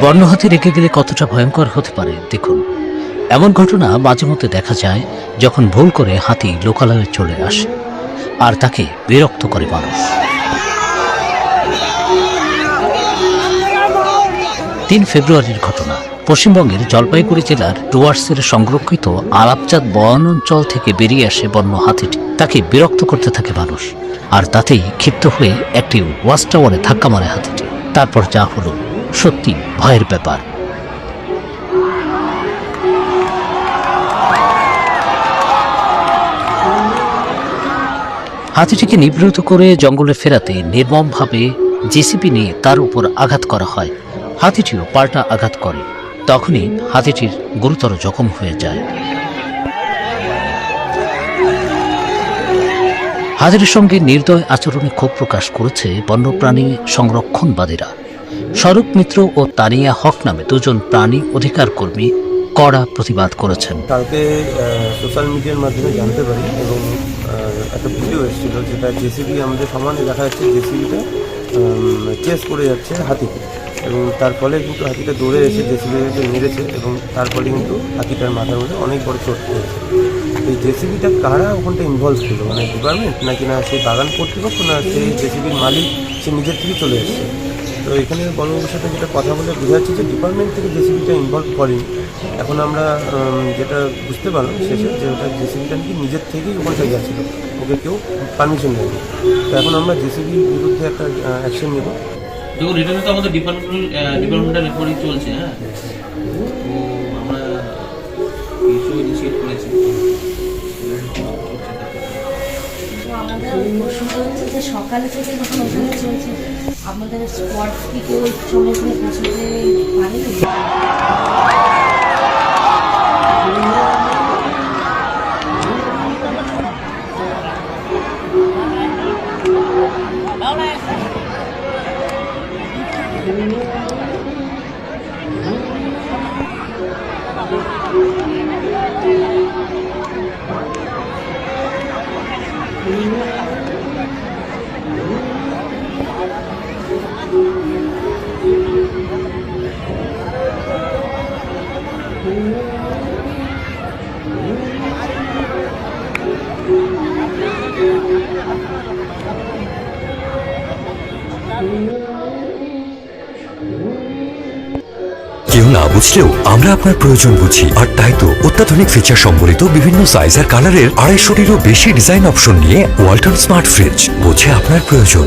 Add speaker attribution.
Speaker 1: বন্য হাতি রেগে গেলে কতটা ভয়ঙ্কর হতে পারে দেখুন। এমন ঘটনা মাঝে মধ্যে দেখা যায় যখন ভুল করে হাতি লোকালয়ে চলে আসে আর তাকে বিরক্ত করে মানুষ। 3 ফেব্রুয়ারির ঘটনা। পশ্চিমবঙ্গের জলপাইগুড়ি জেলার ডুয়ার্সের সংরক্ষিত আলাপচাঁদ বন অঞ্চল থেকে বেরিয়ে আসে বন্য হাতিটি। তাকে বিরক্ত করতে থাকে মানুষ, আর তাতেই ক্ষিপ্ত হয়ে একটি ওয়াচ টাওয়ারে ধাক্কা মারে হাতিটি। তারপর যা হলো সত্যি ভয়ের ব্যাপার। হাতিটিকে নিবৃত করে জঙ্গলে ফেরাতে নির্মমভাবে জেসিপি নিয়ে তার উপর আঘাত করা হয়। হাতিটিও পাল্টা আঘাত করে। তখনই হাতিটির গুরুতর জখম হয়ে যায়। হাতির সঙ্গে নির্দয় আচরণে ক্ষোভ প্রকাশ করেছে বন্যপ্রাণী সংরক্ষণবাদীরা। স্বরূপ মিত্র ও তানিয়া হক নামে 2 জন প্রাণী অধিকার কর্মী কড়া প্রতিবাদ করেছেন।
Speaker 2: কালকে সোশ্যাল মিডিয়ার মাধ্যমে জানতে পারি এবং একটা ভিডিও এসেছিল, যেটা জেসিবি আমাদের সামনে দেখা যাচ্ছে জেসিবিটা চেস করে যাচ্ছে হাতিকে, এবং তার ফলে কিন্তু হাতিটা দৌড়ে এসে জেসিবিকে মেরেছে এবং তার ফলে কিন্তু হাতিটার মাথার মধ্যে অনেক বড় চোট পেয়েছে। এই জেসিবিটা কারা ওখানটা ইনভলভ ছিল, মানে ডিপার্টমেন্ট নাকি না সেই বাগান কর্তৃপক্ষ, না সেই জেসিবির মালিক সে নিজের থেকে চলে এসেছে? তো এখানে বড়বাবুর সাথে যেটা কথা বলে বোঝা যাচ্ছে যে ডিপার্টমেন্ট থেকে জেসিবিটা ইনভলভ করেনি। এখন আমরা যেটা বুঝতে পারলাম শেষে, যে ওটা জেসিবিটা নাকি নিজের থেকেই ওখানটায় গেছিল, ওকে কেউ পারমিশন দেয়নি। তো এখন আমরা জেসিবির বিরুদ্ধে একটা অ্যাকশন নেব।
Speaker 3: দেখুন, এটা তো আমাদের ডিপার্টমেন্টাল রিপোর্টিং চলছে। হ্যাঁ, তো আমরা ইস্যু ইনিশিয়েট করেছি।
Speaker 4: আমাদের প্রশ্নটা হচ্ছে যে সকালে থেকে যখন ওখানে চলছে, আমাদের স্পট কি কেউ সময় করে পৌঁছতে পারেনি?
Speaker 5: কেউ না বুঝলেও আমরা আপনার প্রয়োজন বুঝি, আর তাই তো অত্যাধুনিক ফিচার সম্বলিত বিভিন্ন সাইজ আর কালারের 250-টিরও বেশি ডিজাইন অপশন নিয়ে ওয়ালটন স্মার্ট ফ্রিজ বোঝে আপনার প্রয়োজন।